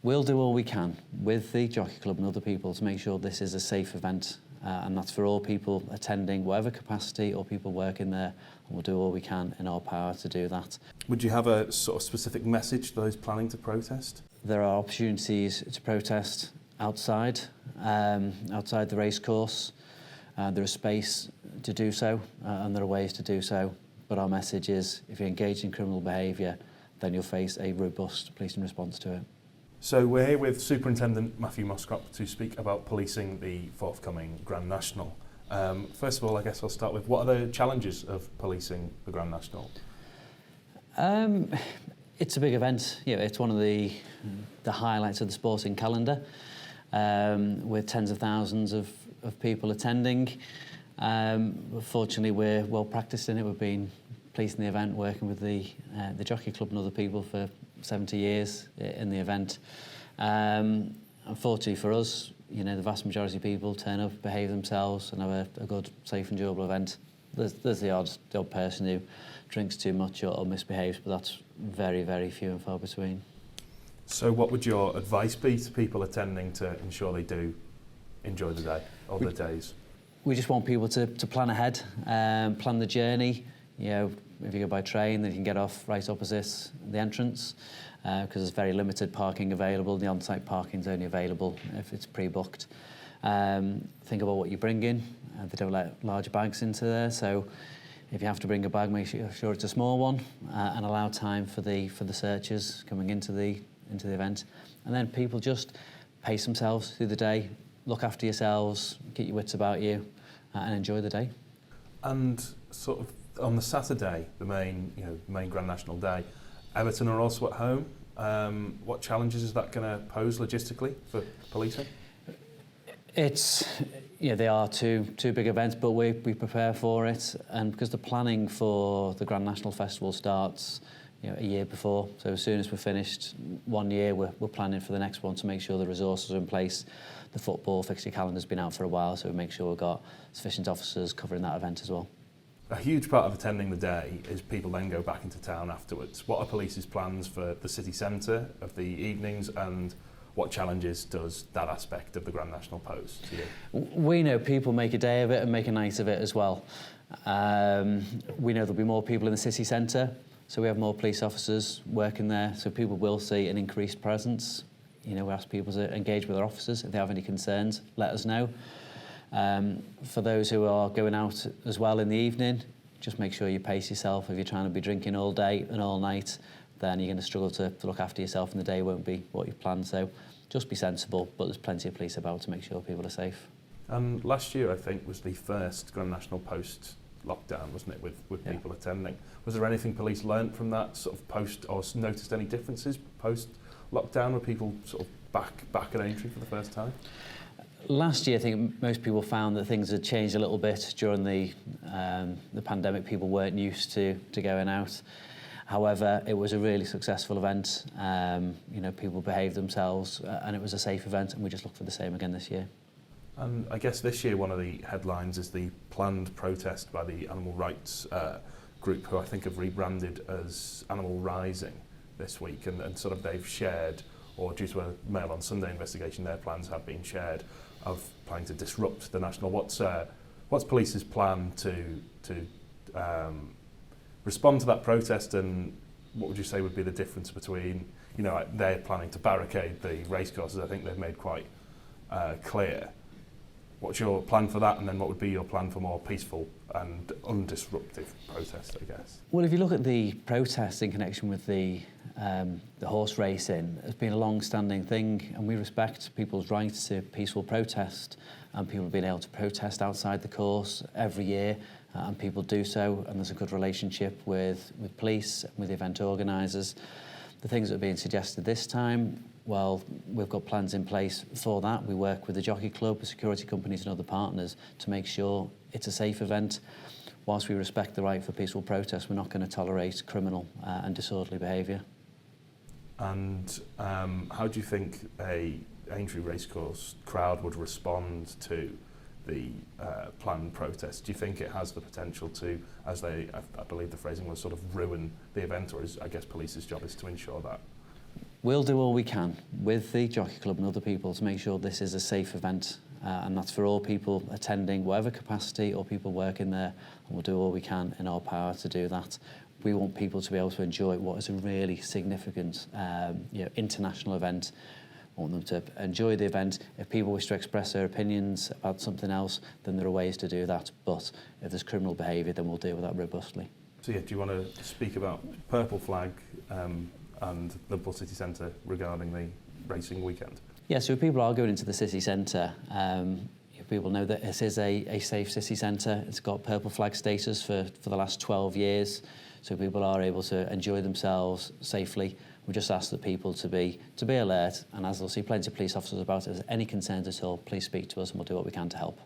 We'll do all we can with the Jockey Club and other people to make sure this is a safe event, and that's for all people attending, whatever capacity, or people working there. And we'll do all we can in our power to do that. Would you have a sort of specific message to those planning to protest? There are opportunities to protest outside the racecourse. There is space to do so, and there are ways to do so. But our message is, if you engage in criminal behaviour, then you'll face a robust policing response to it. So we're here with Superintendent Matthew Moscrop to speak about policing the forthcoming Grand National. First of all, I guess I'll start with, what are the challenges of policing the Grand National? It's a big event. You know, it's one of the highlights of the sporting calendar, with tens of thousands of people attending. Fortunately, we're well practiced in it. We've been policing the event, working with the Jockey Club and other people for 70 years in the event. Unfortunately for us, you know, the vast majority of people turn up, behave themselves, and have a good, safe and durable event. There's the odd person who drinks too much or misbehaves, but that's very, very few and far between. So what would your advice be to people attending to ensure they do enjoy the day or the days? We just want people to plan ahead, plan the journey. You know, if you go by train, then you can get off right opposite the entrance, because there's very limited parking available. The on-site parking is only available if it's pre-booked. Think about what you bring in. They don't let large bags into there, so if you have to bring a bag, make sure it's a small one, and allow time for the searchers coming into the event. And then people just pace themselves through the day, look after yourselves, keep your wits about you, and enjoy the day. And sort of on the Saturday, the main Grand National day, Everton are also at home. What challenges is that going to pose logistically for policing? They are two big events, but we prepare for it, and because the planning for the Grand National Festival starts a year before, so as soon as we're finished 1 year, we're planning for the next one to make sure the resources are in place. The football fixture calendar's been out for a while, so we make sure we've got sufficient officers covering that event as well. A huge part of attending the day is people then go back into town afterwards. What are police's plans for the city centre of the evenings, and what challenges does that aspect of the Grand National pose to you? We know people make a day of it and make a night of it as well. We know there'll be more people in the city centre, so we have more police officers working there, so people will see an increased presence. We ask people to engage with their officers. If they have any concerns, let us know. For those who are going out as well in the evening, just make sure you pace yourself. If you're trying to be drinking all day and all night, then you're going to struggle to look after yourself, and the day won't be what you've planned. So just be sensible, but there's plenty of police about to make sure people are safe. And last year, I think, was the first Grand National post-lockdown, wasn't it, with people attending. Was there anything police learnt from that sort of post, or noticed any differences post-lockdown? Were people sort of back at Aintree for the first time? Last year, I think most people found that things had changed a little bit during the pandemic. People weren't used to going out. However, it was a really successful event. People behaved themselves, and it was a safe event, and we just look for the same again this year. And I guess this year one of the headlines is the planned protest by the animal rights group, who I think have rebranded as Animal Rising this week, and sort of they've shared, or due to a Mail on Sunday investigation, their plans have been shared of planning to disrupt the National. What's police's plan to respond to that protest, and what would you say would be the difference between, they're planning to barricade the racecourses? I think they've made quite clear. What's your plan for that, and then what would be your plan for more peaceful and undisruptive protest, I guess? Well, if you look at the protest in connection with the horse racing, it's been a long-standing thing, and we respect people's right to peaceful protest, and people being able to protest outside the course every year, and people do so, and there's a good relationship with police, with the event organisers. The things that are being suggested this time, well, we've got plans in place for that. We work with the Jockey Club, the security companies and other partners to make sure it's a safe event. Whilst we respect the right for peaceful protest, we're not going to tolerate criminal and disorderly behaviour. And how do you think a Aintree racecourse crowd would respond to the planned protest? Do you think it has the potential to, as I believe the phrasing was, sort of ruin the event, or is, I guess, police's job is to ensure that? We'll do all we can with the Jockey Club and other people to make sure this is a safe event, and that's for all people attending, whatever capacity, or people working there, and we'll do all we can in our power to do that. We want people to be able to enjoy what is a really significant international event. We want them to enjoy the event. If people wish to express their opinions about something else, then there are ways to do that. But if there's criminal behaviour, then we'll deal with that robustly. So yeah, do you want to speak about Purple Flag and Liverpool City Centre regarding the racing weekend? Yeah, so if people are going into the city centre, people know that this is a safe city centre. It's got Purple Flag status for the last 12 years, so people are able to enjoy themselves safely. We just ask the people to be alert, and as they'll see plenty of police officers about it, if there's any concerns at all, please speak to us and we'll do what we can to help.